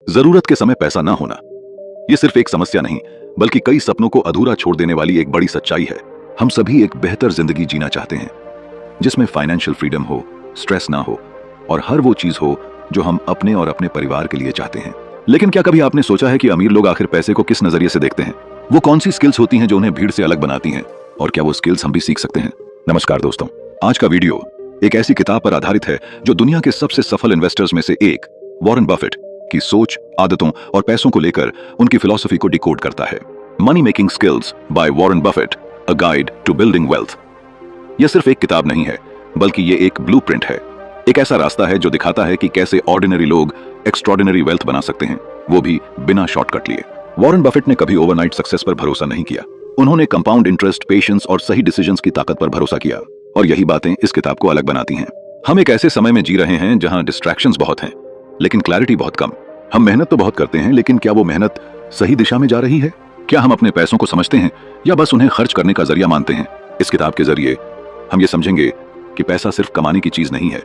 जरूरत के समय पैसा ना होना, यह सिर्फ एक समस्या नहीं बल्कि कई सपनों को अधूरा छोड़ देने वाली एक बड़ी सच्चाई है। हम सभी एक बेहतर जिंदगी जीना चाहते हैं जिसमें फाइनेंशियल फ्रीडम हो, स्ट्रेस ना हो और हर वो चीज हो जो हम अपने और अपने परिवार के लिए चाहते हैं। लेकिन क्या कभी आपने सोचा है कि अमीर लोग आखिर पैसे को किस नजरिए से देखते हैं? वो कौन सी स्किल्स होती हैं जो उन्हें भीड़ से अलग बनाती हैं, और क्या वो स्किल्स हम भी सीख सकते हैं? नमस्कार दोस्तों, आज का वीडियो एक ऐसी किताब पर आधारित है जो दुनिया के सबसे सफल इन्वेस्टर्स में से एक वॉरेन बफेट की सोच, आदतों और पैसों को लेकर उनकी फिलॉसफी को डिकोड करता है। Money making skills by Warren Buffett, a guide to building wealth. यह सिर्फ एक किताब नहीं है बल्कि यह एक ब्लूप्रिंट है, एक ऐसा रास्ता है जो दिखाता है कि कैसे ऑर्डिनरी लोग एक्स्ट्रॉर्डिनरी वेल्थ बना सकते हैं, वो भी बिना शॉर्टकट लिए। वॉरेन बफेट ने कभी ओवरनाइट सक्सेस पर भरोसा नहीं किया। उन्होंने कंपाउंड इंटरेस्ट, पेशेंस और सही डिसीजंस की ताकत पर भरोसा किया, और यही बातें इस किताब को अलग बनाती हैं। हम एक ऐसे समय में जी रहे हैं जहां डिस्ट्रैक्शंस बहुत हैं लेकिन क्लैरिटी बहुत कम। हम मेहनत तो बहुत करते हैं लेकिन क्या वो मेहनत सही दिशा में जा रही है? क्या हम अपने पैसों को समझते हैं या बस उन्हें खर्च करने का जरिया मानते हैं? इस किताब के जरिए हम ये समझेंगे कि पैसा सिर्फ कमाने की चीज नहीं है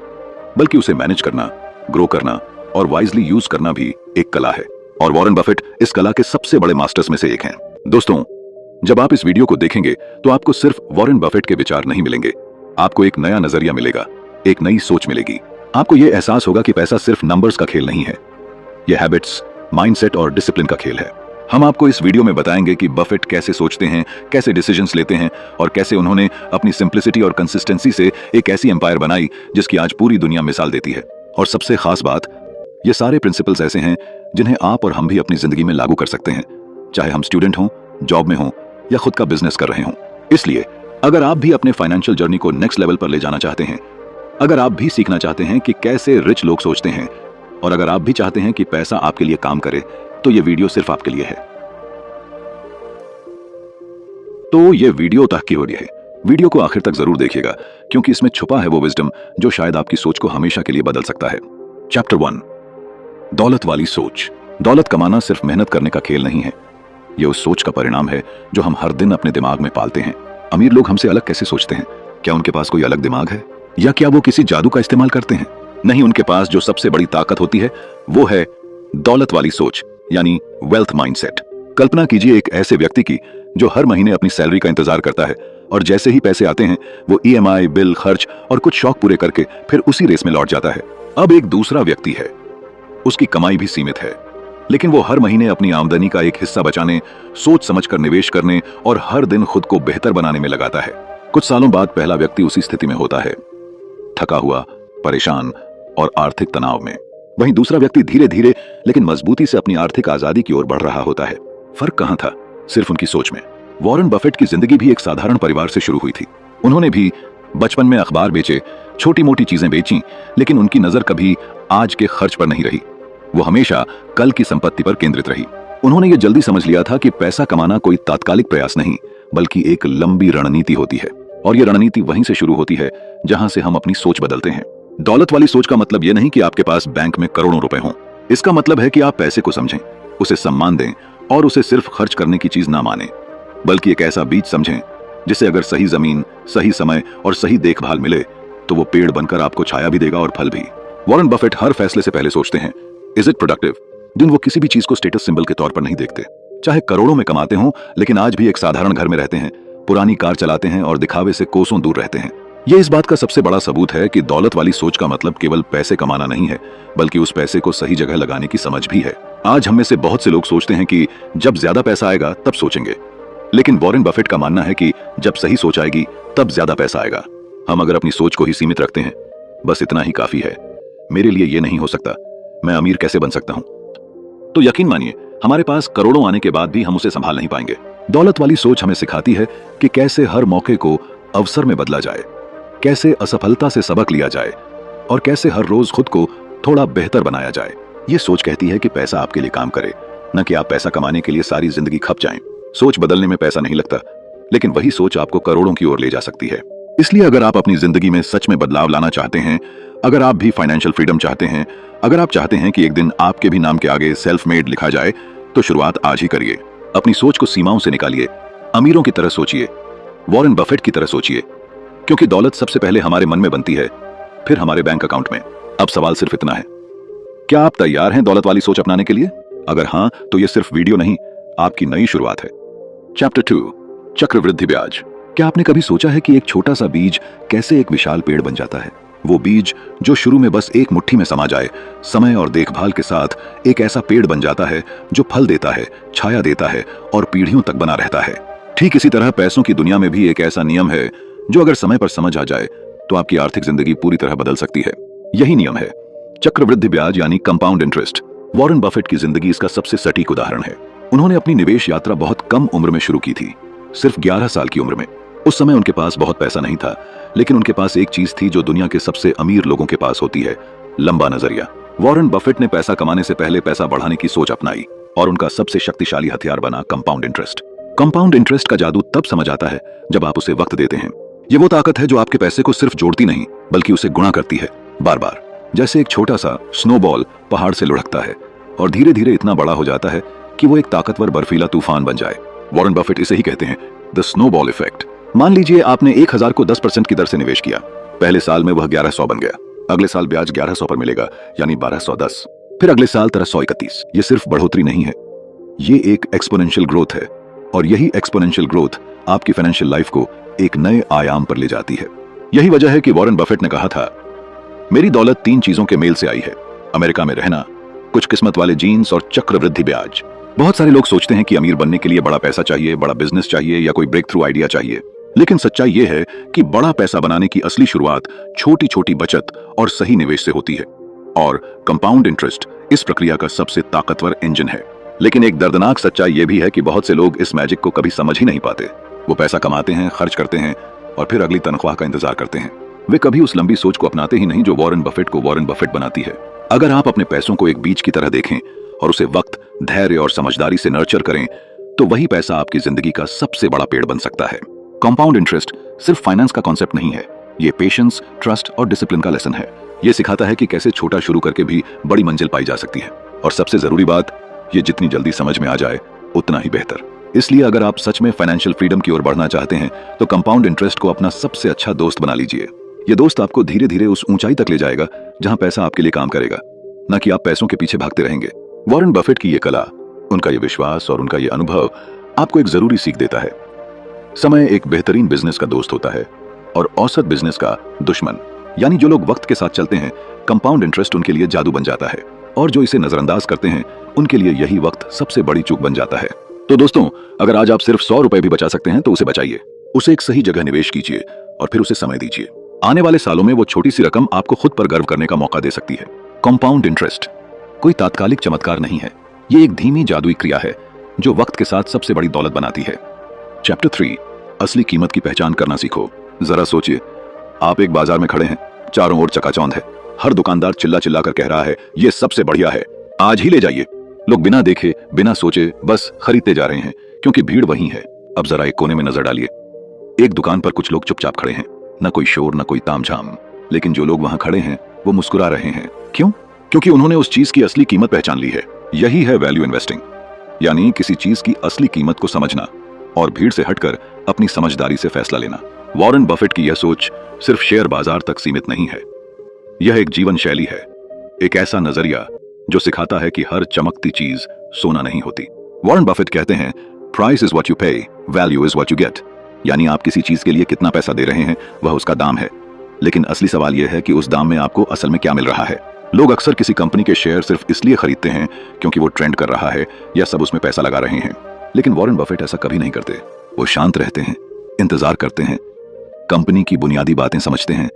बल्कि उसे मैनेज करना, ग्रो करना और वाइजली यूज करना भी एक कला है। और वॉरेन बफेट इस कला के सबसे बड़े मास्टर्स में से एक हैं। दोस्तों, जब आप इस वीडियो को देखेंगे तो आपको सिर्फ वॉरेन बफेट के विचार नहीं मिलेंगे, आपको एक नया नजरिया मिलेगा, एक नई सोच मिलेगी। आपको यह एहसास होगा कि पैसा सिर्फ नंबर्स का खेल नहीं है, यह हैबिट्स, माइंडसेट और डिसिप्लिन का खेल है। हम आपको इस वीडियो में बताएंगे कि बफेट कैसे सोचते हैं, कैसे डिसीजंस लेते हैं और कैसे उन्होंने अपनी सिंप्लिसिटी और कंसिस्टेंसी से एक ऐसी एम्पायर बनाई जिसकी आज पूरी दुनिया मिसाल देती है। और सबसे खास बात, ये सारे प्रिंसिपल्स ऐसे हैं जिन्हें आप और हम भी अपनी जिंदगी में लागू कर सकते हैं, चाहे हम स्टूडेंट हों, जॉब में हों या खुद का बिजनेस कर रहे हों। इसलिए अगर आप भी अपने फाइनेंशियल जर्नी को नेक्स्ट लेवल पर ले जाना चाहते हैं, अगर आप भी सीखना चाहते हैं कि कैसे रिच लोग सोचते हैं, और अगर आप भी चाहते हैं कि पैसा आपके लिए काम करे, तो यह वीडियो सिर्फ आपके लिए है। तो यह वीडियो तक की हो रही है, वीडियो को आखिर तक जरूर देखिएगा क्योंकि इसमें छुपा है वो विजडम जो शायद आपकी सोच को हमेशा के लिए बदल सकता है। चैप्टर 1, दौलत वाली सोच। दौलत कमाना सिर्फ मेहनत करने का खेल नहीं है, यह उस सोच का परिणाम है जो हम हर दिन अपने दिमाग में पालते हैं। अमीर लोग हमसे अलग कैसे सोचते हैं? क्या उनके पास कोई अलग दिमाग है या क्या वो किसी जादू का इस्तेमाल करते हैं? नहीं, उनके पास जो सबसे बड़ी ताकत होती है वो है दौलत वाली सोच, यानी वेल्थ माइंडसेट। कल्पना कीजिए एक ऐसे व्यक्ति की जो हर महीने अपनी सैलरी का इंतजार करता है और जैसे ही पैसे आते हैं वो ईएमआई, बिल, खर्च और कुछ शौक पूरे करके फिर उसी रेस में लौट जाता है। अब एक दूसरा व्यक्ति है, उसकी कमाई भी सीमित है लेकिन वो हर महीने अपनी आमदनी का एक हिस्सा बचाने, सोच समझकर निवेश करने और हर दिन खुद को बेहतर बनाने में लगाता है। कुछ सालों बाद पहला व्यक्ति उसी स्थिति में होता है, थका हुआ, परेशान और आर्थिक तनाव में। वहीं दूसरा व्यक्ति धीरे धीरे लेकिन मजबूती से अपनी आर्थिक आजादी की ओर बढ़ रहा होता है। फर्क कहां था? सिर्फ उनकी सोच में। वॉरेन बफेट की जिंदगी भी एक साधारण परिवार से शुरू हुई थी। उन्होंने भी बचपन में अखबार बेचे, छोटी मोटी चीजें बेची, लेकिन उनकी नजर कभी आज के खर्च पर नहीं रही, वो हमेशा कल की संपत्ति पर केंद्रित रही। उन्होंने ये जल्दी समझ लिया था कि पैसा कमाना कोई तात्कालिक प्रयास नहीं बल्कि एक लंबी रणनीति होती है, और ये रणनीति वहीं से शुरू होती है जहां से हम अपनी सोच बदलते हैं। दौलत वाली सोच का मतलब यह नहीं कि आपके पास बैंक में करोड़ों रुपए हों। इसका मतलब है कि आप पैसे को समझें, उसे सम्मान दें और उसे सिर्फ खर्च करने की चीज ना माने, बल्कि एक ऐसा बीज समझें जिसे अगर सही जमीन, सही समय और सही देखभाल मिले तो वो पेड़ बनकर आपको छाया भी देगा और फल भी। वॉरेन बफेट हर फैसले से पहले सोचते हैं, इज इट प्रोडक्टिव? दिन वो किसी भी चीज को स्टेटस सिंबल के तौर पर नहीं देखते। चाहे करोड़ों में कमाते हों लेकिन आज भी एक साधारण घर में रहते हैं, पुरानी कार चलाते हैं और दिखावे से कोसों दूर रहते हैं। यह इस बात का सबसे बड़ा सबूत है कि दौलत वाली सोच का मतलब केवल पैसे कमाना नहीं है बल्कि उस पैसे को सही जगह लगाने की समझ भी है। आज हम में से बहुत से लोग सोचते हैं कि जब ज्यादा पैसा आएगा तब सोचेंगे, लेकिन वॉरेन बफेट का मानना है कि जब सही सोच आएगी तब ज्यादा पैसा आएगा। हम अगर अपनी सोच को ही सीमित रखते हैं, बस इतना ही काफी है, मेरे लिए यह नहीं हो सकता, मैं अमीर कैसे बन सकता हूं, तो यकीन मानिए हमारे पास करोड़ों आने के बाद भी हम उसे संभाल नहीं पाएंगे। दौलत वाली सोच हमें सिखाती है कि कैसे हर मौके को अवसर में बदला जाए, कैसे असफलता से सबक लिया जाए और कैसे हर रोज खुद को थोड़ा बेहतर बनाया जाए। ये सोच कहती है कि पैसा आपके लिए काम करे, न कि आप पैसा कमाने के लिए सारी जिंदगी खप जाएं। सोच बदलने में पैसा नहीं लगता, लेकिन वही सोच आपको करोड़ों की ओर ले जा सकती है। इसलिए अगर आप अपनी जिंदगी में सच में बदलाव लाना चाहते हैं, अगर आप भी फाइनेंशियल फ्रीडम चाहते हैं, अगर आप चाहते हैं कि एक दिन आपके भी नाम के आगे सेल्फ मेड लिखा जाए, तो शुरुआत आज ही करिए। अपनी सोच को सीमाओं से निकालिए, अमीरों की तरह सोचिए, वॉरेन बफेट की तरह सोचिए, क्योंकि दौलत सबसे पहले हमारे मन में बनती है, फिर हमारे बैंक अकाउंट में। अब सवाल सिर्फ इतना है, क्या आप तैयार हैं दौलत वाली सोच अपनाने के लिए? अगर हां, तो यह सिर्फ वीडियो नहीं, आपकी नई शुरुआत है। चैप्टर 2, चक्रवृद्धि ब्याज। क्या आपने कभी सोचा है कि एक छोटा सा बीज कैसे एक विशाल पेड़ बन जाता है? वो बीज जो शुरू में बस एक मुट्ठी में समा जाए, समय और देखभाल के साथ एक ऐसा पेड़ बन जाता है जो फल देता है, छाया देता है और पीढ़ियों तक बना रहता है। ठीक इसी तरह पैसों की दुनिया में भी एक ऐसा नियम है जो अगर समय पर समझ आ जाए तो आपकी आर्थिक जिंदगी पूरी तरह बदल सकती है। यही नियम है चक्रवृद्धि ब्याज यानी कंपाउंड इंटरेस्ट। वॉरेन बफेट की जिंदगी इसका सबसे सटीक उदाहरण है। उन्होंने अपनी निवेश यात्रा बहुत कम उम्र में शुरू की थी, सिर्फ 11 साल की उम्र में। उस समय उनके पास बहुत पैसा नहीं था, लेकिन उनके पास एक चीज थी जो दुनिया के सबसे अमीर लोगों के पास होती है, लंबा नजरिया। वॉरेन बफेट ने पैसा कमाने से पहले पैसा बढ़ाने की सोच अपनाई और उनका सबसे शक्तिशाली हथियार बना कंपाउंड इंटरेस्ट। कंपाउंड इंटरेस्ट का जादू तब समझ आता है जब आप उसे वक्त देते हैं। ये वो ताकत है जो आपके पैसे को सिर्फ जोड़ती नहीं, बल्कि उसे गुणा करती है, बार बार। जैसे एक छोटा सा स्नोबॉल पहाड़ से लुढ़कता है और धीरे धीरे इतना बड़ा हो जाता है कि वो एक ताकतवर बर्फीला तूफान बन जाए। वॉरेन बफेट इसे ही कहते हैं द स्नोबॉल इफेक्ट। मान लीजिए आपने 1000 को 10% की दर से निवेश किया। पहले साल में वह 1100 बन गया। अगले साल ब्याज 1100 पर मिलेगा, यानी 1210। फिर अगले साल 1331। ये सिर्फ बढ़ोतरी नहीं है, ये एक एक्सपोनेंशियल ग्रोथ है। और यही एक्सपोनेंशियल ग्रोथ आपकी फाइनेंशियल लाइफ को एक नए आयाम पर ले जाती है। यही वजह है कि वॉरेन बफेट ने कहा था, मेरी दौलत 3 चीजों के मेल से आई है, अमेरिका में रहना, कुछ किस्मत वाले जीन्स और चक्रवृद्धि ब्याज। बहुत सारे लोग सोचते हैं कि अमीर बनने के लिए बड़ा पैसा चाहिए, बड़ा बिजनेस चाहिए या कोई ब्रेक थ्रू आइडिया चाहिए। लेकिन सच्चाई यह है कि बड़ा पैसा बनाने की असली शुरुआत छोटी छोटी बचत और सही निवेश से होती है। और कंपाउंड इंटरेस्ट इस प्रक्रिया का सबसे ताकतवर इंजन है। लेकिन एक दर्दनाक सच्चाई यह भी है कि बहुत से लोग इस मैजिक को कभी समझ ही नहीं पाते। वो पैसा कमाते हैं, खर्च करते हैं और फिर अगली तनख्वाह का इंतजार करते हैं। वे कभी उस लंबी सोच को अपनाते ही नहीं जो वॉरेन बफेट को वॉरेन बफेट बनाती है। अगर आप अपने पैसों को एक बीज की तरह देखें और उसे वक्त, धैर्य और समझदारी से नर्चर करें, तो वही पैसा आपकी जिंदगी का सबसे बड़ा पेड़ बन सकता है। कंपाउंड इंटरेस्ट सिर्फ फाइनेंस का कॉन्सेप्ट नहीं है, ये पेशेंस, ट्रस्ट और डिसिप्लिन का लेसन है। ये सिखाता है कि कैसे छोटा शुरू करके भी बड़ी मंजिल पाई जा सकती है। और सबसे जरूरी बात, ये जितनी जल्दी समझ में आ जाए उतना ही बेहतर। इसलिए अगर आप सच में फाइनेंशियल फ्रीडम की ओर बढ़ना चाहते हैं तो कंपाउंड इंटरेस्ट को अपना सबसे अच्छा दोस्त बना लीजिए। ये दोस्त आपको धीरे धीरे उस ऊंचाई तक ले जाएगा जहां पैसा आपके लिए काम करेगा, न कि आप पैसों के पीछे भागते रहेंगे। वॉरेन बफेट की ये कला, उनका ये विश्वास और उनका ये अनुभव आपको एक जरूरी सीख देता है। समय एक बेहतरीन बिजनेस का दोस्त होता है और औसत बिजनेस का दुश्मन। यानी जो लोग वक्त के साथ चलते हैं, कंपाउंड इंटरेस्ट उनके लिए जादू बन जाता है, और जो इसे नजरअंदाज करते हैं उनके लिए यही वक्त सबसे बड़ी चूक बन जाता है। तो दोस्तों, अगर आज आप सिर्फ 100 रुपए भी बचा सकते हैं तो उसे बचाइए, उसे एक सही जगह निवेश कीजिए और फिर उसे समय दीजिए। आने वाले सालों में वो छोटी सी रकम आपको खुद पर गर्व करने का मौका दे सकती है। कंपाउंड इंटरेस्ट कोई तात्कालिक चमत्कार नहीं है, ये एक धीमी जादुई क्रिया है जो वक्त के साथ सबसे बड़ी दौलत बनाती है। चैप्टर 3, असली कीमत की पहचान करना सीखो। जरा सोचिए, आप एक बाजार में खड़े हैं, चारों ओर चकाचौंध है, हर दुकानदार चिल्ला चिल्ला कर कह रहा है ये सबसे बढ़िया है, आज ही ले जाइए। लोग बिना देखे, बिना सोचे बस खरीदते जा रहे हैं क्योंकि भीड़ वहीं है। अब जरा एक कोने में नजर डालिए, एक दुकान पर कुछ लोग चुपचाप खड़े हैं, न कोई शोर न कोई तामझाम, लेकिन जो लोग वहां खड़े हैं वो मुस्कुरा रहे हैं। क्यों? क्योंकि उन्होंने उस चीज की असली कीमत पहचान ली है। यही है वैल्यू इन्वेस्टिंग, यानी किसी चीज की असली कीमत को समझना और भीड़ से हटकर अपनी समझदारी से फैसला लेना। वॉरेन बफेट की यह सोच सिर्फ शेयर बाजार तक सीमित नहीं है, यह एक जीवन शैली है, एक ऐसा नजरिया जो सिखाता है कि हर चमकती चीज सोना नहीं होती। वॉरेन बफेट कहते हैं, प्राइस इज व्हाट यू पे, value is what you get. यानी आप किसी चीज के लिए कितना पैसा दे रहे हैं वह उसका दाम है, लेकिन असली सवाल यह है कि उस दाम में आपको असल में क्या मिल रहा है। लोग अक्सर किसी कंपनी के शेयर सिर्फ इसलिए खरीदते हैं क्योंकि वो ट्रेंड कर रहा है या सब उसमें पैसा लगा रहे हैं, लेकिन वॉरेन बफेट ऐसा कभी नहीं करते। वो शांत रहते हैं, इंतजार करते हैं, कंपनी की बुनियादी बातें समझते हैं,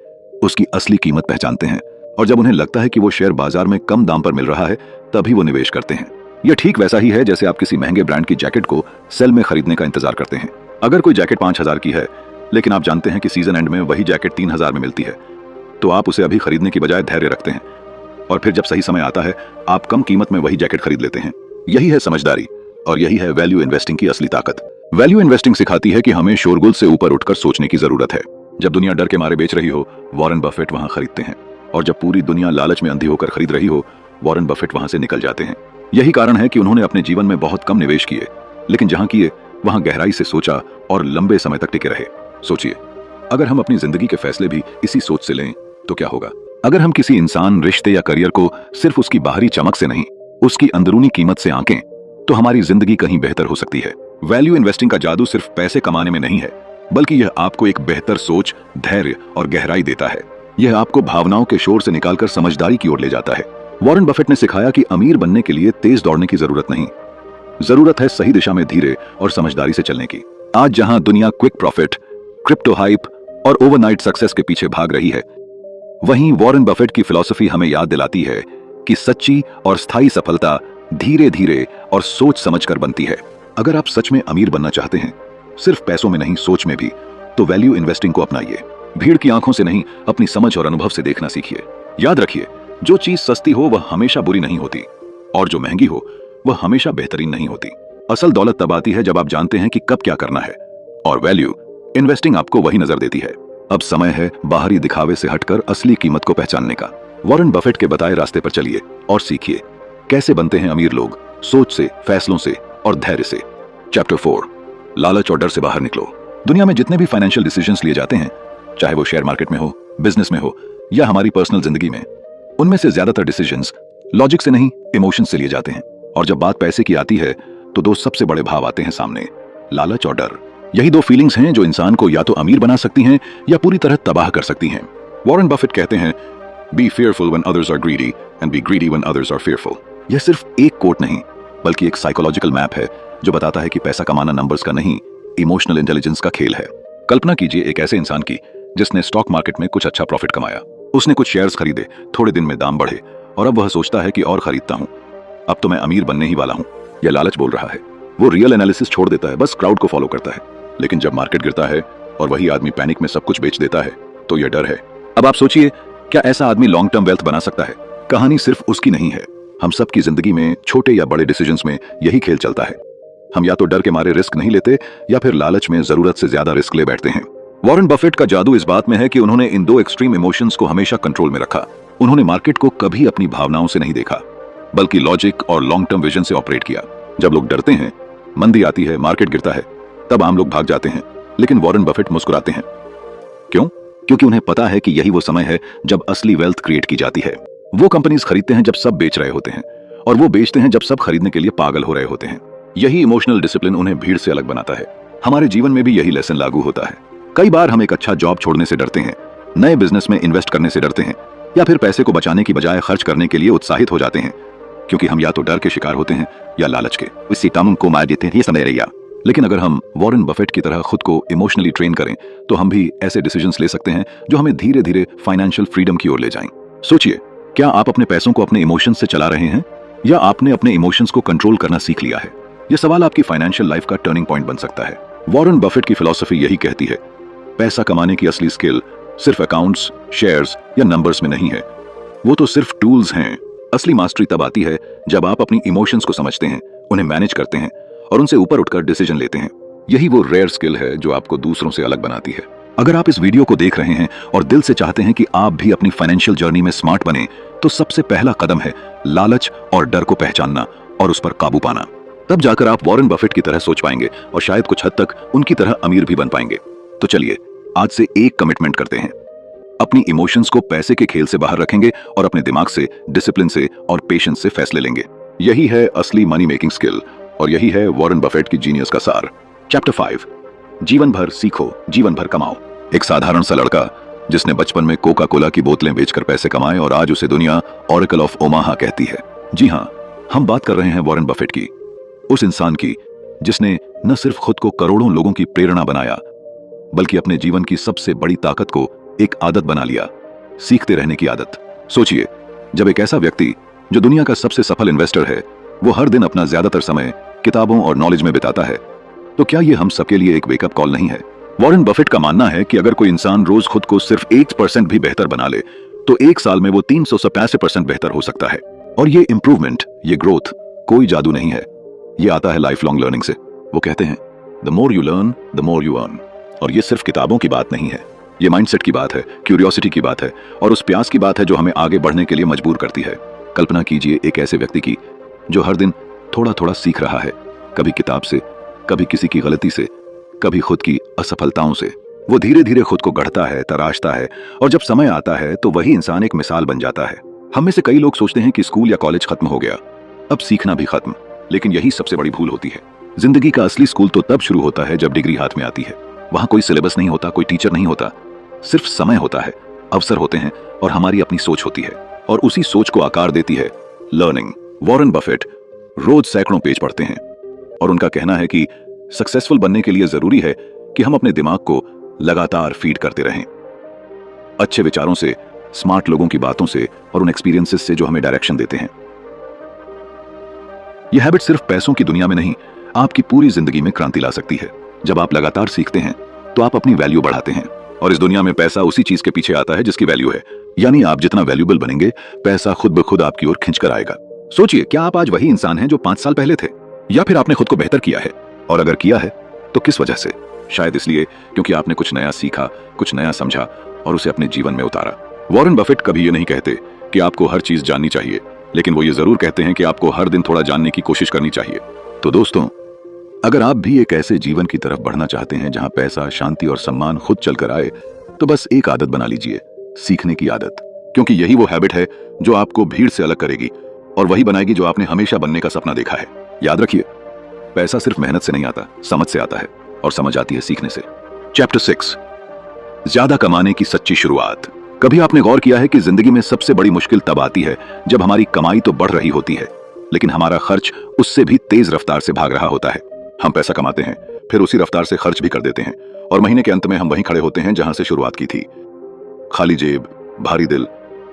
उसकी असली कीमत पहचानते हैं, और जब उन्हें लगता है कि वो शेयर बाजार में कम दाम पर मिल रहा है तभी वो निवेश करते हैं। यह ठीक वैसा ही है जैसे आप किसी महंगे ब्रांड की जैकेट को सेल में खरीदने का इंतजार करते हैं। अगर कोई जैकेट 5000 की है लेकिन आप जानते हैं कि सीजन एंड में वही जैकेट 3000 में मिलती है, तो आप उसे अभी खरीदने की बजाय धैर्य रखते हैं, और फिर जब सही समय आता है आप कम कीमत में वही जैकेट खरीद लेते हैं। यही है समझदारी और यही है वैल्यू इन्वेस्टिंग की असली ताकत। वैल्यू इन्वेस्टिंग सिखाती है कि हमें शोरगुल से ऊपर उठकर सोचने की जरूरत है। जब दुनिया डर के मारे बेच रही हो, वॉरेन बफेट वहां खरीदते हैं, और जब पूरी दुनिया लालच में अंधी होकर खरीद रही हो, वॉरेन बफेट वहां से निकल जाते हैं। यही कारण है कि उन्होंने अपने जीवन में बहुत कम निवेश किए, लेकिन जहां किए वहां गहराई से सोचा और लंबे समय तक टिके रहे। सोचिए, अगर हम अपनी जिंदगी के फैसले भी इसी सोच से लें तो क्या होगा? अगर हम किसी इंसान, रिश्ते या करियर को सिर्फ उसकी बाहरी चमक से नहीं, उसकी अंदरूनी कीमत से आंकें, तो हमारी जिंदगी कहीं बेहतर हो सकती है। वैल्यू इन्वेस्टिंग का जादू सिर्फ पैसे कमाने में नहीं है, बल्कि यह आपको एक बेहतर सोच, धैर्य और गहराई देता है। यह आपको भावनाओं के शोर से निकालकर समझदारी की ओर ले जाता है। वॉरेन बफेट ने सिखाया कि अमीर बनने के लिए तेज दौड़ने की जरूरत नहीं, जरूरत है सही दिशा में धीरे और समझदारी से चलने की। आज जहां दुनिया क्विक प्रॉफिट, क्रिप्टो हाइप और ओवरनाइट सक्सेस के पीछे भाग रही है, वहीं वॉरेन बफेट की फिलॉसफी हमें याद दिलाती है कि सच्ची और स्थायी सफलता धीरे धीरे और सोच समझकर बनती है। अगर आप सच में अमीर बनना चाहते हैं, सिर्फ पैसों में नहीं सोच में भी, तो वैल्यू इन्वेस्टिंग को अपनाइए। भीड़ की आंखों से नहीं, अपनी समझ और अनुभव से देखना सीखिए। याद रखिए, जो चीज सस्ती हो वह हमेशा बुरी नहीं होती, और जो महंगी हो वह हमेशा बेहतरीन नहीं होती। असल दौलत तब आती है जब आप जानते हैं कि कब क्या करना है, और वैल्यू इन्वेस्टिंग आपको वही नजर देती है। अब समय है बाहरी दिखावे से हटकर असली कीमत को पहचानने का। वॉरेन बफेट के बताए रास्ते पर चलिए और सीखिए कैसे बनते हैं अमीर लोग, सोच से, फैसलों से और धैर्य से। चैप्टर 4, लालच और डर से बाहर निकलो। दुनिया में जितने भी फाइनेंशियल डिसीजंस लिए जाते हैं, चाहे वो शेयर मार्केट में हो, बिजनेस में हो या हमारी पर्सनल जिंदगी में, उनमें से ज्यादातर डिसीजंस लॉजिक से नहीं, इमोशन से लिए जाते हैं। और जब बात पैसे की आती है तो दो सबसे बड़े भाव आते हैं सामने, लालच और डर। यही दो फीलिंग्स हैं जो इंसान को या तो अमीर बना सकती हैं या पूरी तरह तबाह कर सकती हैं। वॉरेन बफेट कहते हैं, be fearful when others are greedy and be greedy when others are fearful. यह सिर्फ एक कोट नहीं, बल्कि एक साइकोलॉजिकल मैप है जो बताता है कि पैसा कमाना नंबर्स का नहीं, इमोशनल इंटेलिजेंस का खेल है। कल्पना कीजिए एक ऐसे इंसान की जिसने स्टॉक मार्केट में कुछ अच्छा प्रॉफिट कमाया। उसने कुछ शेयर्स खरीदे, थोड़े दिन में दाम बढ़े, और अब वह सोचता है कि और खरीदता हूं, अब तो मैं अमीर बनने ही वाला हूं। यह लालच बोल रहा है। वो रियल एनालिसिस छोड़ देता है, बस क्राउड को फॉलो करता है। लेकिन जब मार्केट गिरता है और वही आदमी पैनिक में सब कुछ बेच देता है, तो यह डर है। अब आप सोचिए, क्या ऐसा आदमी लॉन्ग टर्म वेल्थ बना सकता है? कहानी सिर्फ उसकी नहीं है। हम सब की जिंदगी में छोटे या बड़े डिसीजंस में यही खेल चलता है। हम या तो डर के मारे रिस्क नहीं लेते, या फिर लालच में जरूरत से ज्यादा रिस्क ले बैठते हैं। वॉरेन बफेट का जादू इस बात में है कि उन्होंने इन दो एक्सट्रीम इमोशंस को हमेशा कंट्रोल में रखा। उन्होंने मार्केट को कभी अपनी भावनाओं से नहीं देखा, बल्कि लॉजिक और लॉन्ग टर्म विजन से ऑपरेट किया। जब लोग डरते हैं, मंदी आती है, मार्केट गिरता है, तब आम लोग भाग जाते हैं, लेकिन वॉरेन बफेट मुस्कुराते हैं। क्यों? क्योंकि उन्हें पता है कि यही वो समय है जब असली वेल्थ क्रिएट की जाती है। वो कंपनीज खरीदते हैं जब सब बेच रहे होते हैं, और वो बेचते हैं जब सब खरीदने के लिए पागल हो रहे होते हैं। यही इमोशनल डिसिप्लिन उन्हें भीड़ से अलग बनाता है। हमारे जीवन में भी यही लेसन लागू होता है। कई बार हम एक अच्छा जॉब छोड़ने से डरते हैं, नए बिजनेस में इन्वेस्ट करने से डरते हैं, या फिर पैसे को बचाने की बजाय खर्च करने के लिए उत्साहित हो जाते हैं, क्योंकि हम या तो डर के शिकार होते हैं या लालच के। इसी टाइम को मार देते हैं, ये समझ रहिए। लेकिन अगर हम वॉरेन बफेट की तरह खुद को इमोशनली ट्रेन करें, तो हम भी ऐसे डिसीजंस ले सकते हैं जो हमें धीरे धीरे फाइनेंशियल फ्रीडम की ओर ले जाएं। सोचिए, क्या आप अपने पैसों को अपने इमोशंस से चला रहे हैं, या आपने अपने इमोशंस को कंट्रोल करना सीख लिया है? यह सवाल आपकी फाइनेंशियल लाइफ का टर्निंग पॉइंट बन सकता है। वॉरेन बफेट की फिलॉसफी यही कहती है, पैसा कमाने की असली स्किल सिर्फ अकाउंट्स, शेयर्स या नंबर्स में नहीं है। वो तो सिर्फ टूल्स हैं। असली मास्टरी तब आती है जब आप अपनी इमोशंस को समझते हैं, उन्हें मैनेज करते हैं और उनसे ऊपर उठकर डिसीजन लेते हैं। यही वो रेयर स्किल है जो आपको दूसरों से अलग बनाती है। अगर आप इस वीडियो को देख रहे हैं और दिल से चाहते हैं कि आप भी अपनी फाइनेंशियल जर्नी में स्मार्ट बने, तो सबसे पहला कदम है लालच और डर को पहचानना और उस पर काबू पाना। तब जाकर आप वॉरेन बफेट की तरह सोच पाएंगे और शायद कुछ हद तक उनकी तरह अमीर भी बन पाएंगे। तो चलिए आज से एक कमिटमेंट करते हैं, अपनी इमोशंस को पैसे के खेल से बाहर रखेंगे और अपने दिमाग से, डिसिप्लिन से और पेशेंस से फैसले लेंगे। यही है असली मनी मेकिंग स्किल, और यही है वॉरेन बफेट की जीनियस का सार। चैप्टर 5, जीवन भर सीखो, जीवन भर कमाओ। एक साधारण सा लड़का जिसने बचपन में कोका कोला की बोतलें बेचकर पैसे कमाए, और आज उसे दुनिया ओरेकल ऑफ ओमाहा कहती है। जी हाँ, हम बात कर रहे हैं वॉरेन बफेट की, उस इंसान की जिसने न सिर्फ खुद को करोड़ों लोगों की प्रेरणा बनाया, बल्कि अपने जीवन की सबसे बड़ी ताकत को एक आदत बना लिया, सीखते रहने की आदत। सोचिए, जब एक ऐसा व्यक्ति जो दुनिया का सबसे सफल इन्वेस्टर है, वो हर दिन अपना ज्यादातर समय किताबों और नॉलेज में बिताता है, तो क्या ये हम सबके लिए एक वेकअप कॉल नहीं है? वॉरेन बफेट का मानना है कि अगर कोई इंसान रोज खुद को सिर्फ 1% भी बेहतर बना ले, तो एक साल में वो 387% बेहतर हो सकता है। और ये इंप्रूवमेंट, ये ग्रोथ कोई जादू नहीं है, ये आता है लाइफ लॉन्ग लर्निंग से। वो कहते हैं, the more you learn the more you earn. और ये सिर्फ किताबों की बात नहीं है, ये माइंडसेट की बात है, क्यूरियोसिटी की बात है, और उस प्यास की बात है जो हमें आगे बढ़ने के लिए मजबूर करती है। कल्पना कीजिए एक ऐसे व्यक्ति की जो हर दिन थोड़ा थोड़ा सीख रहा है, कभी किताब से, कभी किसी की गलती से, कभी खुद की असफलताओं से, वो धीरे धीरे खुद को गढ़ता है, तराशता है, और जब समय आता है तो वही इंसान एक मिसाल बन जाता है। हम में से कई लोग सोचते हैं कि स्कूल या कॉलेज खत्म हो गया, अब सीखना भी खत्म, लेकिन यही सबसे बड़ी भूल होती है। जिंदगी का असली स्कूल तो तब शुरू होता है जब डिग्री हाथ में आती है। वहां कोई सिलेबस नहीं होता, कोई टीचर नहीं होता, सिर्फ समय होता है, अवसर होते हैं और हमारी अपनी सोच होती है, और उसी सोच को आकार देती है लर्निंग। वॉरेन बफेट रोज सैकड़ों पेज पढ़ते हैं और उनका कहना है कि सक्सेसफुल बनने के लिए जरूरी है कि हम अपने दिमाग को लगातार फीड करते रहें, अच्छे विचारों से, स्मार्ट लोगों की बातों से और उन एक्सपीरियंसेस से जो हमें डायरेक्शन देते हैं। यह हैबिट सिर्फ पैसों की दुनिया में नहीं, आपकी पूरी जिंदगी में क्रांति ला सकती है। जब आप लगातार सीखते हैं तो आप अपनी वैल्यू बढ़ाते हैं, और इस दुनिया में पैसा उसी चीज के पीछे आता है जिसकी वैल्यू है। यानी आप जितना वैल्यूएबल बनेंगे, पैसा खुद ब खुद आपकी ओर खींच कर आएगा। सोचिए, क्या आप आज वही इंसान हैं जो 5 साल पहले थे, या फिर आपने खुद को बेहतर किया है? और अगर किया है तो किस वजह से? शायद इसलिए क्योंकि आपने कुछ नया सीखा, कुछ नया समझा और उसे अपने जीवन में उतारा। वॉरेन बफेट कभी ये नहीं कहते कि आपको हर चीज जाननी चाहिए, लेकिन वो ये जरूर कहते हैं कि आपको हर दिन थोड़ा जानने की कोशिश करनी चाहिए। तो दोस्तों, अगर आप भी एक ऐसे जीवन की तरफ बढ़ना चाहते हैं जहां पैसा, शांति और सम्मान खुद चलकर आए, तो बस एक आदत बना लीजिए, सीखने की आदत। क्योंकि यही वो हैबिट है जो आपको भीड़ से अलग करेगी और वही बनाएगी जो आपने हमेशा बनने का सपना देखा है। याद रखिए, पैसा सिर्फ मेहनत से नहीं आता, समझ से आता है, और समझ आती है सीखने से। चैप्टर 6, ज्यादा कमाने की सच्ची शुरुआत। कभी आपने गौर किया है कि जिंदगी में सबसे बड़ी मुश्किल तब आती है जब हमारी कमाई तो बढ़ रही होती है, लेकिन हमारा खर्च उससे भी तेज रफ्तार से भाग रहा होता है। हम पैसा कमाते हैं, फिर उसी रफ्तार से खर्च भी कर देते हैं, और महीने के अंत में हम वहीं खड़े होते हैं जहां से शुरुआत की थी। खाली जेब, भारी दिल,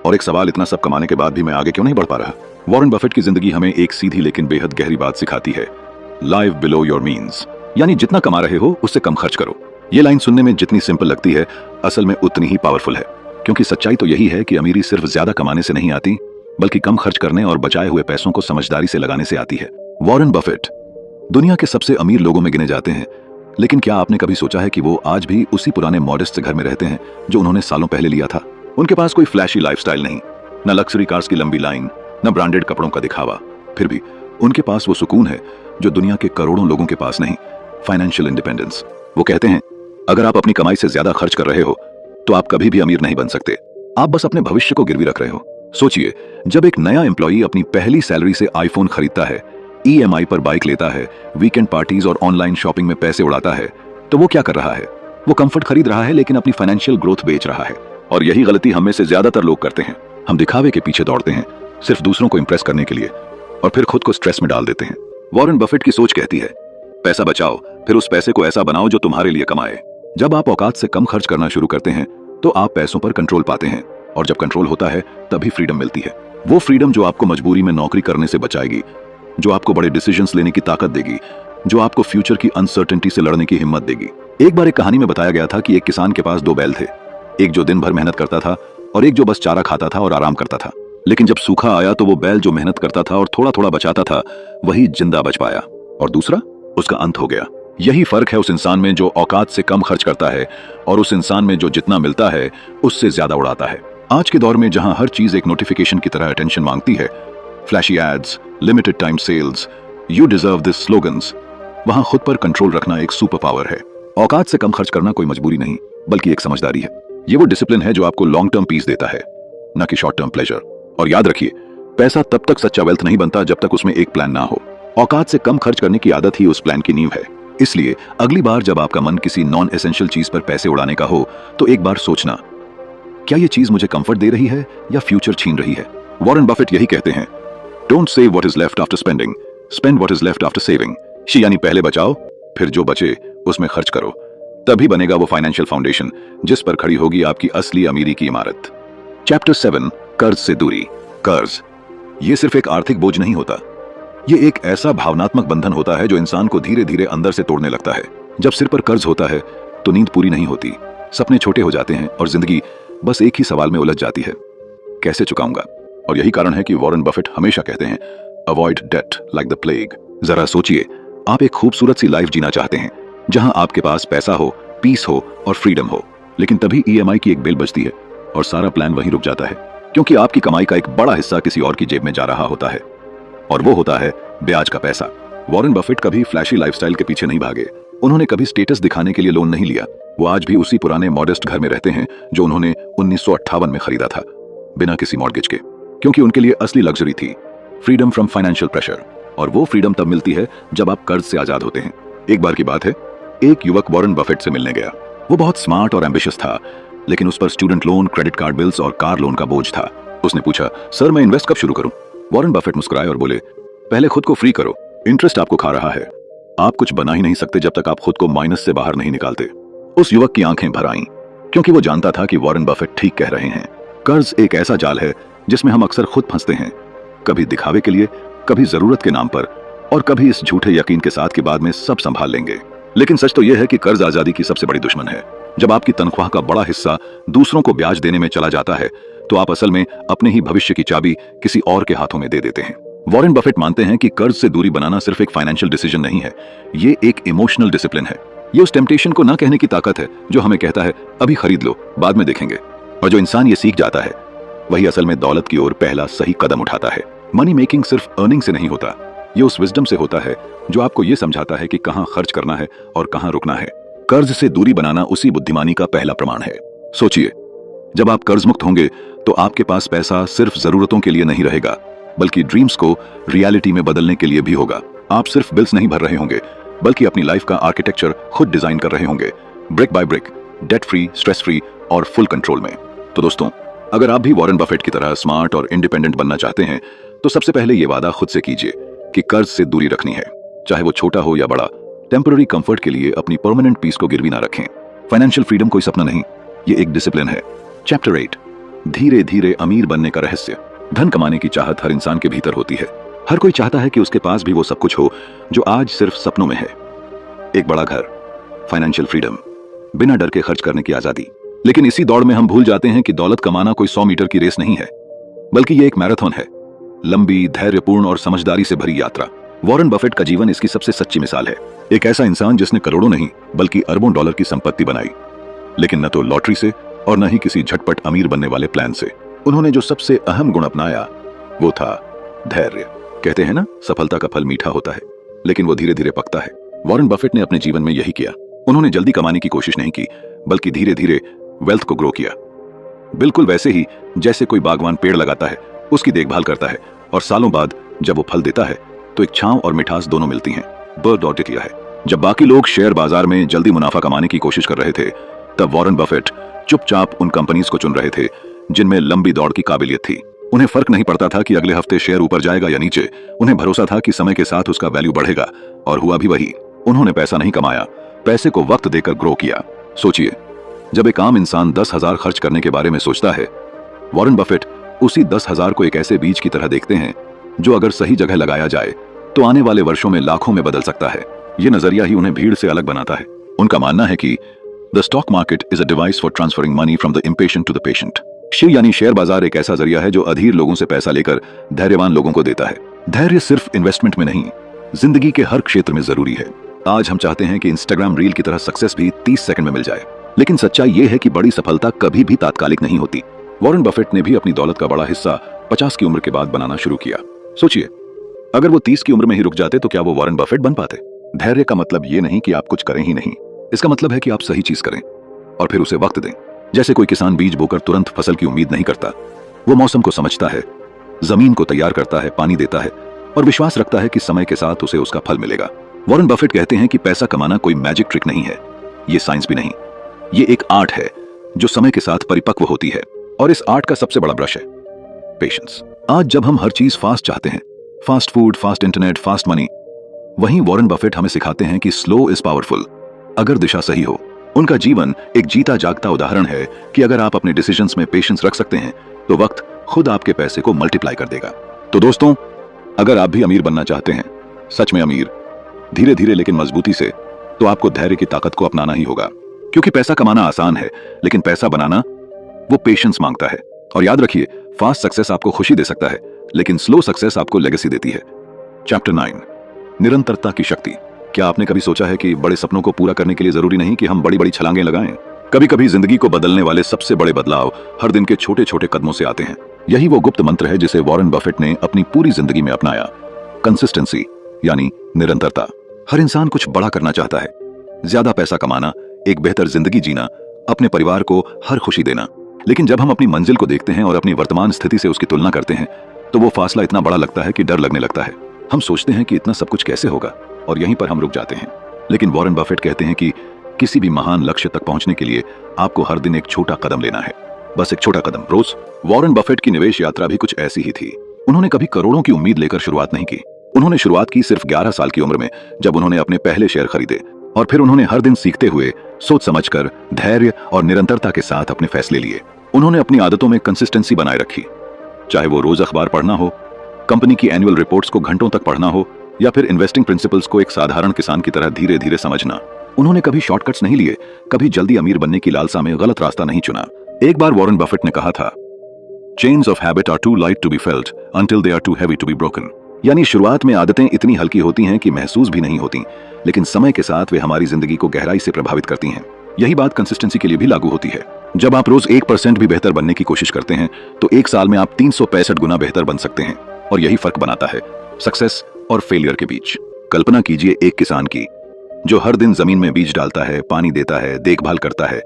और एक सवाल, इतना सब कमाने के बाद भी मैं आगे क्यों नहीं बढ़ पा रहा? वॉरेन बफेट की जिंदगी हमें एक सीधी लेकिन बेहद गहरी बात सिखाती है, लाइव बिलो योर मीन्स। यानी जितना कमा रहे हो उससे कम खर्च करो। ये लाइन सुनने में जितनी सिंपल लगती है, असल में उतनी ही पावरफुल है, क्योंकि सच्चाई तो यही है कि अमीरी सिर्फ ज्यादा कमाने से नहीं आती, बल्कि कम खर्च करने और बचाए हुए पैसों को समझदारी से लगाने से आती है। वॉरेन बफेट दुनिया के सबसे अमीर लोगों में गिने जाते हैं, लेकिन क्या आपने कभी सोचा है कि वो आज भी उसी पुराने मॉडेस्ट घर में रहते हैं जो उन्होंने सालों पहले लिया था? उनके पास कोई फ्लैशी लाइफस्टाइल नहीं, न लग्जरी कार्स की लंबी लाइन, न ब्रांडेड कपड़ों का दिखावा। फिर भी उनके पास वो सुकून है जो दुनिया के करोड़ों लोगों के पास नहीं, फाइनेंशियल इंडिपेंडेंस। वो कहते हैं, अगर आप अपनी कमाई से ज्यादा खर्च कर रहे हो तो आप कभी भी अमीर नहीं बन सकते, आप बस अपने भविष्य को गिरवी रख रहे हो। सोचिए, जब एक नया एम्प्लॉई अपनी पहली सैलरी से आईफोन खरीदता है, ईएमआई पर बाइक लेता है, वीकेंड पार्टीज और ऑनलाइन शॉपिंग में पैसे उड़ाता है, तो वो क्या कर रहा है? वो कंफर्ट खरीद रहा है, लेकिन अपनी फाइनेंशियल ग्रोथ बेच रहा है। और यही गलती हम में से ज्यादातर लोग करते हैं। हम दिखावे के पीछे दौड़ते हैं, सिर्फ दूसरों को इंप्रेस करने के लिए, और फिर खुद को स्ट्रेस में डाल देते हैं। वॉरेन बफेट की सोच कहती है, पैसा बचाओ, फिर उस पैसे को ऐसा बनाओ जो तुम्हारे लिए कमाए। जब आप औकात से कम खर्च करना शुरू करते हैं तो आप पैसों पर कंट्रोल पाते हैं, और जब कंट्रोल होता है तभी फ्रीडम मिलती है। वो फ्रीडम जो आपको मजबूरी में नौकरी करने से बचाएगी, जो आपको बड़े डिसीजंस लेने की ताकत देगी, जो आपको फ्यूचर की अनसर्टेनिटी से लड़ने की हिम्मत देगी। एक बार एक कहानी में बताया गया था कि एक किसान के पास 2 बैल थे, एक जो दिन भर मेहनत करता था और एक जो बस चारा खाता था और आराम करता था। लेकिन जब सूखा आया तो वो बैल जो मेहनत करता था और थोड़ा थोड़ा बचाता था, वही जिंदा बच पाया, और दूसरा, उसका अंत हो गया। यही फर्क है उस इंसान में जो औकात से कम खर्च करता है और उस इंसान में जो जितना मिलता है उससे ज्यादा उड़ाता है। आज के दौर में जहां हर चीज एक नोटिफिकेशन की तरह अटेंशन मांगती है, flashy ads, limited time sales, you deserve this slogans, वहां खुद पर कंट्रोल रखना एक सुपर पावर है। औकात से कम खर्च करना कोई मजबूरी नहीं, बल्कि एक समझदारी है। ये वो डिसिप्लिन है जो आपको लॉन्ग टर्म पीस देता है, न कि शॉर्ट टर्म प्लेजर। और याद रखिए, पैसा तब तक सच्चा वेल्थ नहीं बनता जब तक उसमें एक प्लान ना हो। औकात से कम खर्च करने की आदत ही उस प्लान की नींव है। इसलिए अगली बार जब आपका मन किसी नॉन एसेंशियल चीज पर पैसे उड़ाने का हो, तो एक बार सोचना, क्या ये चीज मुझे कंफर्ट दे रही है या फ्यूचर छीन रही है? वॉरेन बफेट यही कहते हैं, don't save what is left after spending, spend what is left after saving. यानी पहले बचाओ, फिर जो बचे उसमें खर्च करो, तभी बनेगा वो फाइनेंशियल फाउंडेशन जिस पर खड़ी होगी आपकी असली अमीरी की इमारत। चैप्टर 7, कर्ज से दूरी। कर्ज ये सिर्फ एक आर्थिक बोझ नहीं होता, ये एक ऐसा भावनात्मक बंधन होता है जो इंसान को धीरे धीरे अंदर से तोड़ने लगता है। जब सिर पर कर्ज होता है तो नींद पूरी नहीं होती, सपने छोटे हो जाते हैं और जिंदगी बस एक ही सवाल में उलझ जाती है, कैसे चुकाऊंगा? और यही कारण है कि वॉरेन बफेट हमेशा कहते हैं, avoid debt like the plague. जरा सोचिए, आप एक खूबसूरत सी लाइफ जीना चाहते हैं जहां आपके पास पैसा हो, पीस हो और फ्रीडम हो, लेकिन तभी ईएमआई की एक बिल बजती है और सारा प्लान वहीं रुक जाता है, क्योंकि आपकी कमाई का एक बड़ा हिस्सा किसी और की जेब में जा रहा होता है, और वो होता है ब्याज का पैसा। वॉरेन बफेट कभी फ्लैशी लाइफस्टाइल के पीछे नहीं भागे, उन्होंने कभी स्टेटस दिखाने के लिए लोन नहीं लिया। वो आज भी उसी पुराने मॉडेस्ट घर में रहते हैं जो उन्होंने 1958 में खरीदा था, बिना किसी मॉर्गेज के, क्योंकि उनके लिए असली लग्जरी थी फ्रीडम फ्रॉम फाइनेंशियल प्रेशर। और वो फ्रीडम तब मिलती है जब आप कर्ज से आजाद होते हैं। एक बार की बात है, एक युवक वॉरेन बफेट से मिलने गया। वो बहुत स्मार्ट और एम्बिशियस था, लेकिन उस पर student loan, credit card bills और कार लोन का बोझ था। उसने पूछा, सर मैं इन्वेस्ट कब शुरू करूं? वॉरेन बफेट मुस्कुराए और बोले, पहले खुद को फ्री करो, इंटरेस्ट आपको खा रहा है। आप कुछ बना ही नहीं सकते जब तक आप खुद को माइनस से बाहर नहीं निकालते। उस युवक की आंखें भर आईं, क्योंकि वो जानता था कि वॉरेन बफेट ठीक कह रहे हैं। कर्ज एक ऐसा जाल है जिसमें हम अक्सर खुद फंसते हैं, कभी दिखावे के लिए, कभी जरूरत के नाम पर, और कभी इस झूठे यकीन के साथ कि बाद में सब संभाल लेंगे। लेकिन सच तो यह है कि कर्ज आजादी की सबसे बड़ी दुश्मन है। जब आपकी तनख्वाह का बड़ा हिस्सा दूसरों को ब्याज देने में चला जाता है, तो आप असल में अपने ही भविष्य की चाबी किसी और के हाथों में दे देते हैं। वॉरेन बफेट मानते हैं कि कर्ज से दूरी बनाना सिर्फ एक फाइनेंशियल डिसीजन नहीं है, ये एक इमोशनल डिसिप्लिन है। ये उस टेम्पटेशन को ना कहने की ताकत है जो हमें कहता है अभी खरीद लो, बाद में देखेंगे। और जो इंसान ये सीख जाता है, वही असल में दौलत की ओर पहला सही कदम उठाता है। मनी मेकिंग सिर्फ अर्निंग से नहीं होता, ये उस विजडम से होता है जो आपको ये समझाता है कि कहां खर्च करना है और कहां रुकना है। कर्ज से दूरी बनाना उसी बुद्धिमानी का पहला प्रमाण है। सोचिए, जब आप कर्ज मुक्त होंगे तो आपके पास पैसा सिर्फ जरूरतों के लिए नहीं रहेगा, बल्कि ड्रीम्स को रियलिटी में बदलने के लिए भी होगा। आप सिर्फ बिल्स नहीं भर रहे होंगे, बल्कि अपनी लाइफ का आर्किटेक्चर खुद डिजाइन कर रहे होंगे, brick by brick, debt free, stress free और फुल कंट्रोल में। तो दोस्तों, अगर आप भी वॉरेन बफेट की तरह स्मार्ट और इंडिपेंडेंट बनना चाहते हैं, तो सबसे पहले ये वादा खुद से कीजिए कि कर्ज से दूरी रखनी है, चाहे वो छोटा हो या बड़ा। टेम्पररी कंफर्ट के लिए अपनी परमानेंट पीस को गिरवी ना रखें। फाइनेंशियल फ्रीडम कोई सपना नहीं, ये एक डिसिप्लिन है। चैप्टर 8, धीरे धीरे अमीर बनने का रहस्य। धन कमाने की चाहत हर इंसान के भीतर होती है। हर कोई चाहता है कि उसके पास भी वो सब कुछ हो जो आज सिर्फ सपनों में है। एक बड़ा घर, फाइनेंशियल फ्रीडम, बिना डर के खर्च करने की आजादी। लेकिन इसी दौड़ में हम भूल जाते हैं कि दौलत कमाना कोई 100 मीटर की रेस नहीं है, बल्कि ये एक मैराथन है, लंबी, धैर्यपूर्ण और समझदारी से भरी यात्रा। वॉरेन बफेट का जीवन इसकी सबसे सच्ची मिसाल है। एक ऐसा इंसान जिसने करोड़ों नहीं बल्कि अरबों डॉलर की संपत्ति बनाई, लेकिन न तो लॉटरी से और न ही किसी झटपट अमीर बनने वाले प्लान से। उन्होंने जो सबसे अहम गुण अपनाया वो था धैर्य। कहते हैं ना, सफलता का फल मीठा होता है, लेकिन वो धीरे धीरे पकता है। वॉरेन बफेट ने अपने जीवन में यही किया। उन्होंने जल्दी कमाने की कोशिश नहीं की, बल्कि धीरे धीरे वेल्थ को ग्रो किया। बिल्कुल वैसे ही जैसे कोई बागवान पेड़ लगाता है, उसकी देखभाल करता है, और सालों बाद जब वो फल देता है तो एक छांव और मिठास दोनों मिलती हैं। बर्ड ऑडिट किया है। जब बाकी लोग शेयर बाजार में जल्दी मुनाफा कमाने की कोशिश कर रहे थे, तब वॉरेन बफेट चुपचाप उन कंपनीज को चुन रहे थे जिनमें लंबी दौड़ की काबिलियत थी। उन्हें फर्क नहीं पड़ता था कि अगले हफ्ते शेयर ऊपर जाएगा या नीचे। उन्हें भरोसा था कि समय के साथ उसका वैल्यू बढ़ेगा, और हुआ भी वही। उन्होंने पैसा नहीं कमाया, पैसे को वक्त देकर ग्रो किया। सोचिए, जब एक आम इंसान 10,000 खर्च करने के बारे में सोचता है, वॉरेन बफेट उसी 10,000 को एक ऐसे बीज की तरह देखते हैं जो अगर सही जगह लगाया जाए तो आने वाले वर्षों में लाखों में बदल सकता है। ये नजरिया ही उन्हें भीड़ से अलग बनाता है। उनका मानना है कि the stock market is a device for transferring money from the impatient to the patient. यानी शेयर बाजार एक ऐसा जरिया है जो अधीर लोगों से पैसा लेकर धैर्यवान लोगों को देता है। धैर्य सिर्फ इन्वेस्टमेंट में नहीं, जिंदगी के हर क्षेत्र में जरूरी है। आज हम चाहते हैं कि इंस्टाग्राम रील की तरह सक्सेस भी 30 सेकंड में मिल जाए, लेकिन सच्चाई यह है कि बड़ी सफलता कभी भी तात्कालिक नहीं होती। वॉरेन बफेट ने भी अपनी दौलत का बड़ा हिस्सा 50 की उम्र के बाद बनाना शुरू किया। सोचिए, अगर वो 30 की उम्र में ही रुक जाते तो क्या वो वॉरेन बफेट बन पाते? धैर्य का मतलब ये नहीं कि आप कुछ करें ही नहीं, इसका मतलब है कि आप सही चीज करें और फिर उसे वक्त दें। जैसे कोई किसान बीज बोकर तुरंत फसल की उम्मीद नहीं करता। वो मौसम को समझता है, जमीन को तैयार करता है, पानी देता है और विश्वास रखता है कि समय के साथ उसे उसका फल मिलेगा। वॉरेन बफेट कहते हैं कि पैसा कमाना कोई मैजिक ट्रिक नहीं है, ये साइंस भी नहीं, ये एक आर्ट है जो समय के साथ परिपक्व होती है। और इस आर्ट का सबसे बड़ा ब्रश है पेशेंस। आज जब हम हर चीज फास्ट चाहते हैं, fast food, fast internet, fast money, वहीं वॉरेन बफेट हमें सिखाते हैं कि स्लो इज पावरफुल अगर दिशा सही हो। उनका जीवन एक जीता जागता उदाहरण है कि अगर आप अपने डिसीजंस में पेशेंस रख सकते हैं तो वक्त खुद आपके पैसे को मल्टीप्लाई कर देगा। तो दोस्तों, अगर आप भी अमीर बनना चाहते हैं, सच में अमीर, धीरे धीरे लेकिन मजबूती से, तो आपको धैर्य की ताकत को अपनाना ही होगा। क्योंकि पैसा कमाना आसान है, लेकिन पैसा बनाना वो पेशेंस मांगता है। और याद रखिए, फास्ट सक्सेस आपको खुशी दे सकता है, लेकिन स्लो सक्सेस आपको लेगेसी देती है। चैप्टर 9, निरंतरता की शक्ति। क्या आपने कभी सोचा है कि बड़े सपनों को पूरा करने के लिए जरूरी नहीं कि हम बड़ी बड़ी छलांगें लगाएं? कभी कभी जिंदगी को बदलने वाले सबसे बड़े बदलाव हर दिन के छोटे छोटे कदमों से आते हैं। यही वो गुप्त मंत्र है जिसे वॉरेन बफेट ने अपनी पूरी जिंदगी में अपनाया। कंसिस्टेंसी यानी निरंतरता। हर इंसान कुछ बड़ा करना चाहता है, ज्यादा पैसा कमाना, एक बेहतर जिंदगी जीना, अपने परिवार को हर खुशी देना। लेकिन जब हम अपनी मंजिल को देखते हैं और अपनी वर्तमान स्थिति से उसकी तुलना करते हैं तो वो फासला इतना बड़ा लगता है कि डर लगने लगता है। हम सोचते हैं कि इतना सब कुछ कैसे होगा, और यहीं पर हम रुक जाते हैं। लेकिन वॉरेन बफेट कहते हैं कि किसी भी महान लक्ष्य तक पहुंचने के लिए आपको हर दिन एक छोटा कदम लेना है, बस एक छोटा कदम रोज। वॉरेन बफेट की निवेश यात्रा भी कुछ ऐसी ही थी। उन्होंने कभी करोड़ों की उम्मीद लेकर शुरुआत नहीं की। उन्होंने शुरुआत की सिर्फ 11 साल की उम्र में, जब उन्होंने अपने पहले शेयर खरीदे, और फिर उन्होंने हर दिन सीखते हुए, सोच समझकर, धैर्य और निरंतरता के साथ अपने फैसले लिए। उन्होंने अपनी आदतों में कंसिस्टेंसी बनाए रखी, चाहे वो रोज अखबार पढ़ना हो, कंपनी की एनुअल रिपोर्ट्स को घंटों तक पढ़ना हो, या फिर इन्वेस्टिंग प्रिंसिपल्स को एक साधारण किसान की तरह धीरे धीरे समझना। उन्होंने कभी शॉर्टकट्स नहीं लिए, कभी जल्दी अमीर बनने की लालसा में गलत रास्ता नहीं चुना। एक बार वॉरेन बफेट ने कहा था, chains of habit are too light to be felt until they are too heavy to be broken. यानी शुरुआत में आदतें इतनी हल्की होती हैं कि महसूस भी नहीं होती, लेकिन समय के साथ वे हमारी जिंदगी को गहराई से प्रभावित करती हैं। यही बात कंसिस्टेंसी के लिए भी लागू होती है। जब आप रोज 1% भी बेहतर बनने की कोशिश करते हैं तो एक साल में आप 365 गुना बेहतर बन सकते हैं। और यही फर्क बनाता है सक्सेस और फेलियर के बीच। कल्पना कीजिए एक किसान की, जो हर दिन जमीन में बीज डालता है, पानी देता है, देखभाल करता है,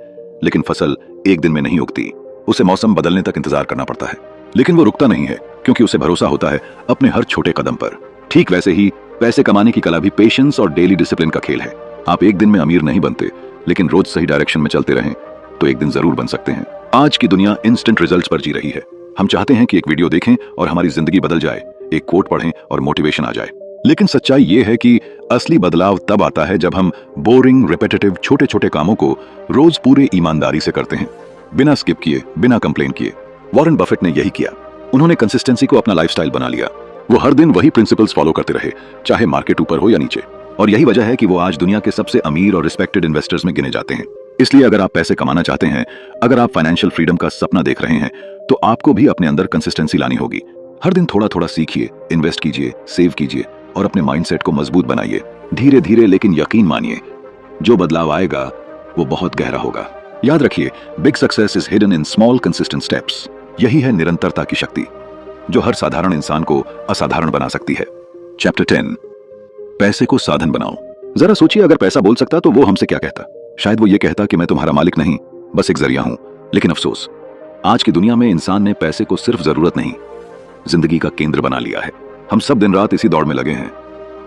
लेकिन फसल एक दिन में नहीं उगती। उसे मौसम बदलने तक इंतजार करना पड़ता है, लेकिन वो रुकता नहीं है, क्योंकि उसे भरोसा होता है अपने हर छोटे कदम पर। ठीक वैसे ही पैसे कमाने की कला भी पेशेंस और डेली डिसिप्लिन का खेल है। आप एक दिन में अमीर नहीं बनते, लेकिन रोज सही डायरेक्शन में चलते रहें तो एक दिन जरूर बन सकते हैं। आज की दुनिया इंस्टेंट रिजल्ट्स पर जी रही है। हम चाहते हैं कि एक वीडियो देखें और हमारी जिंदगी बदल जाए, एक कोट पढ़ें और मोटिवेशन आ जाए। लेकिन सच्चाई ये है कि असली बदलाव तब आता है जब हम बोरिंग, रिपीटेटिव, छोटे छोटे कामों को रोज पूरे ईमानदारी से करते हैं, बिना स्किप किए, बिना कंप्लेन किए। वॉरेन बफेट ने यही किया। उन्होंने कंसिस्टेंसी को अपना लाइफस्टाइल बना लिया। वो हर दिन वही प्रिंसिपल्स फॉलो करते रहे, चाहे मार्केट ऊपर हो या नीचे। और यही वजह है कि वो आज दुनिया के सबसे अमीर और रिस्पेक्टेड इन्वेस्टर्स में गिने जाते हैं। इसलिए अगर आप पैसे कमाना चाहते हैं, अगर आप फाइनेंशियल फ्रीडम का सपना देख रहे हैं, तो आपको भी अपने अंदर कंसिस्टेंसी लानी होगी। हर दिन थोड़ा थोड़ा सीखिए, इन्वेस्ट कीजिए, सेव कीजिए और अपने माइंडसेट को मजबूत बनाइए। धीरे धीरे, लेकिन यकीन मानिए, जो बदलाव आएगा वो बहुत गहरा होगा। याद रखिए, big success is hidden in small consistent steps. यही है निरंतरता की शक्ति, जो हर साधारण इंसान को असाधारण बना सकती है। चैप्टर 10, पैसे को साधन बनाओ। जरा सोचिए, अगर पैसा बोल सकता तो वो हमसे क्या कहता? शायद वो ये कहता कि मैं तुम्हारा मालिक नहीं, बस एक जरिया हूं। लेकिन अफसोस, आज की दुनिया में इंसान ने पैसे को सिर्फ जरूरत नहीं, जिंदगी का केंद्र बना लिया है। हम सब दिन रात इसी दौड़ में लगे हैं,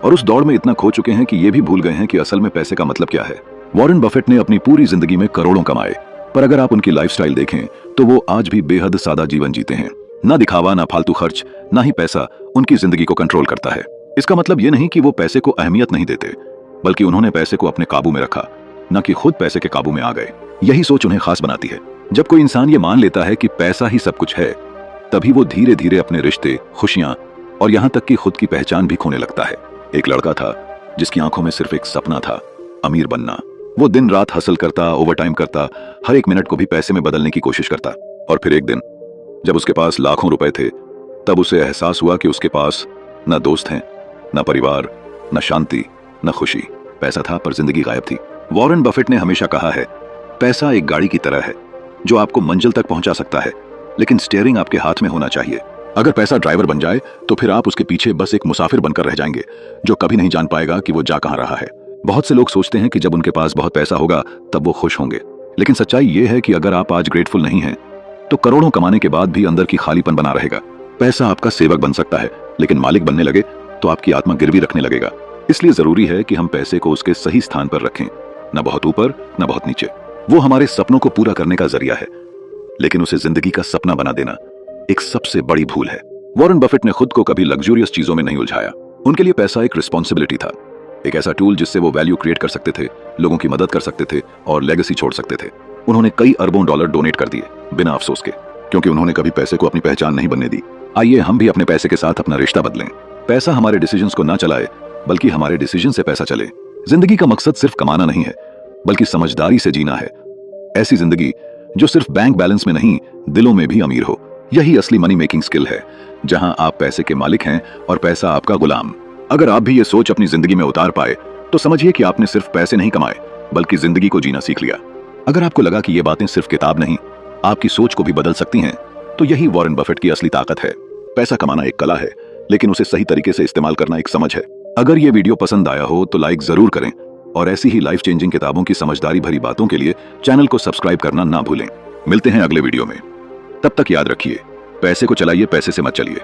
और उस दौड़ में इतना खो चुके हैं कि ये भी भूल गए हैं कि असल में पैसे का मतलब क्या है। वॉरेन बफेट ने अपनी पूरी जिंदगी में करोड़ों कमाए, पर अगर आप उनकी लाइफस्टाइल देखें तो वो आज भी बेहद सादा जीवन जीते हैं। ना दिखावा, ना फालतू खर्च, ना ही पैसा उनकी जिंदगी को कंट्रोल करता है। इसका मतलब ये नहीं कि वो पैसे को अहमियत नहीं देते, बल्कि उन्होंने पैसे को अपने काबू में रखा, न कि खुद पैसे के काबू में आ गए। यही सोच उन्हें खास बनाती है। जब कोई इंसान ये मान लेता है कि पैसा ही सब कुछ है, तभी वो धीरे धीरे अपने रिश्ते, खुशियां और यहां तक कि खुद की पहचान भी खोने लगता है। एक लड़का था जिसकी आंखों में सिर्फ एक सपना था, अमीर बनना। वो दिन रात हसल करता, ओवरटाइम करता, हर एक मिनट को भी पैसे में बदलने की कोशिश करता। और फिर एक दिन जब उसके पास लाखों रुपए थे, तब उसे एहसास हुआ कि उसके पास न दोस्त हैं, न परिवार, न शांति, न खुशी। पैसा था पर जिंदगी गायब थी। वॉरेन बफेट ने हमेशा कहा है, पैसा एक गाड़ी की तरह है जो आपको मंजिल तक पहुंचा सकता है, लेकिन स्टीयरिंग आपके हाथ में होना चाहिए। अगर पैसा ड्राइवर बन जाए तो फिर आप उसके पीछे बस एक मुसाफिर बनकर रह जाएंगे, जो कभी नहीं जान पाएगा कि वो जा कहां रहा है। बहुत से लोग सोचते हैं कि जब उनके पास बहुत पैसा होगा तब वो खुश होंगे, लेकिन सच्चाई ये है कि अगर आप आज ग्रेटफुल नहीं हैं, तो करोड़ों कमाने के बाद भी अंदर की खालीपन बना रहेगा। पैसा आपका सेवक बन सकता है, लेकिन मालिक बनने लगे तो आपकी आत्मा गिरवी रखने लगेगा। इसलिए जरूरी है कि हम पैसे को उसके सही स्थान पर रखें, न बहुत ऊपर न बहुत नीचे। वो हमारे सपनों को पूरा करने का जरिया है, लेकिन उसे जिंदगी का सपना बना देना एक सबसे बड़ी भूल है। वॉरेन बफेट ने खुद को कभी लग्जूरियस चीजों में नहीं उलझाया। उनके लिए पैसा एक रिस्पॉन्सिबिलिटी था, एक ऐसा टूल जिससे वो वैल्यू क्रिएट कर सकते थे, लोगों की मदद कर सकते थे और लेगेसी छोड़ सकते थे। उन्होंने कई अरबों डॉलर डोनेट कर दिए बिना अफसोस के, क्योंकि उन्होंने कभी पैसे को अपनी पहचान नहीं बनने दी। आइए हम भी अपने पैसे के साथ अपना रिश्ता बदलें। पैसा हमारे डिसीजंस को ना चलाए, बल्कि हमारे डिसीजन से पैसा चले। जिंदगी का मकसद सिर्फ कमाना नहीं है, बल्कि समझदारी से जीना है। ऐसी जिंदगी जो सिर्फ बैंक बैलेंस में नहीं, दिलों में भी अमीर हो। यही असली मनी मेकिंग स्किल है, जहां आप पैसे के मालिक हैं और पैसा आपका गुलाम। अगर आप भी ये सोच अपनी जिंदगी में उतार पाए तो समझिए कि आपने सिर्फ पैसे नहीं कमाए, बल्कि जिंदगी को जीना सीख लिया। अगर आपको लगा कि ये बातें सिर्फ किताब नहीं, आपकी सोच को भी बदल सकती हैं, तो यही वॉरेन बफेट की असली ताकत है। पैसा कमाना एक कला है, लेकिन उसे सही तरीके से इस्तेमाल करना एक समझ है। अगर ये वीडियो पसंद आया हो तो लाइक जरूर करें, और ऐसी ही लाइफ चेंजिंग किताबों की समझदारी भरी बातों के लिए चैनल को सब्सक्राइब करना ना भूलें। मिलते हैं अगले वीडियो में। तब तक याद रखिए, पैसे को चलाइए, पैसे से मत चलिए।